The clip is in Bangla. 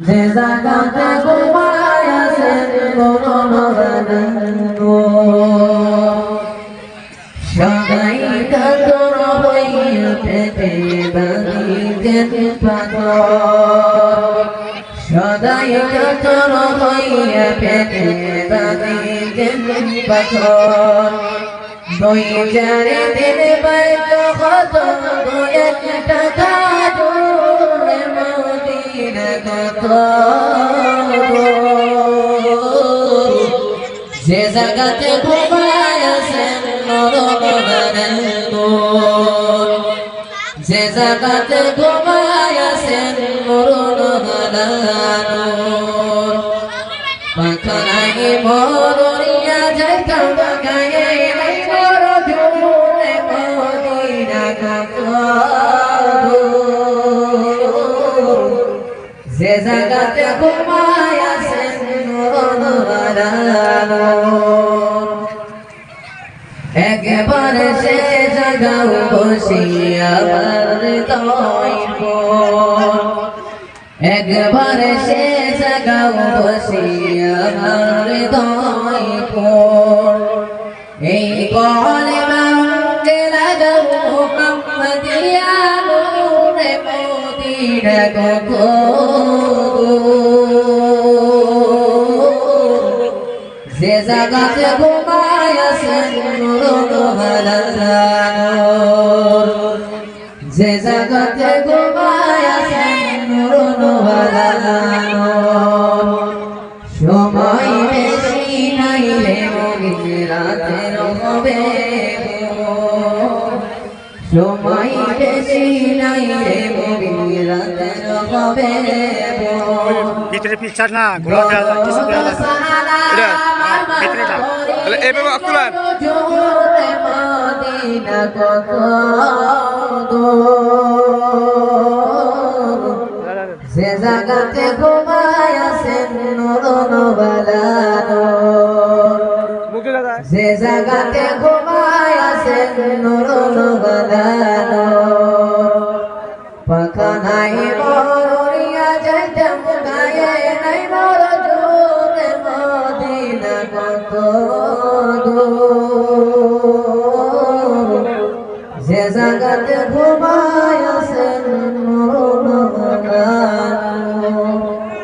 যে জাগাতে ঘুমায় আছেন মনোনগো সদাই কাতর হইয়া পেটে বাঁধিতেন পাথর সদাই কাতর হইয়া পেটে বাঁধিতেন পাথর দুই চারে দিন বাইত কত দুই একটা কাজরে মদিনা কত যে জাগাতে ঘুমায় আছেন মরণ যে জাগাতে ঘুমায় আছেন মরণ পাখানাই মরিয়া যাইতাম গায়ে নাই মর জুড়ে মদিনা কত যে জাগাতে ঘুমায় আছেন মরণ একবার সে জাগাও বসিয়া একবার সে জাগাও বসিয়া এই কলেমা লাগাও মুহাম্মদিয়া নূরে মদিনা গো যে জাগাতে ঘুমায় আছেন যে জাগাতে ঘুমায় আছেন সময় বেশি নাই রে মনে রাতের হবে সময় বেশি নাই রে মনে রাতের হবে ভিতরে পিকচার না ঘোরা দেওয়া যায় কিছু দেওয়া যায় এটা ভিতরে না তাহলে এইভাবে আকুলান মদিনা কত যে জাগাতে ঘুমায় আছেন নরনবালানো যে জাগাতে ঘুমায় আছেন নরনবালানো পাখানাই মরিয়া যাইতাম গায়ে নাই মর জোরে মদিনা কত যে জাগাতে ঘুমায়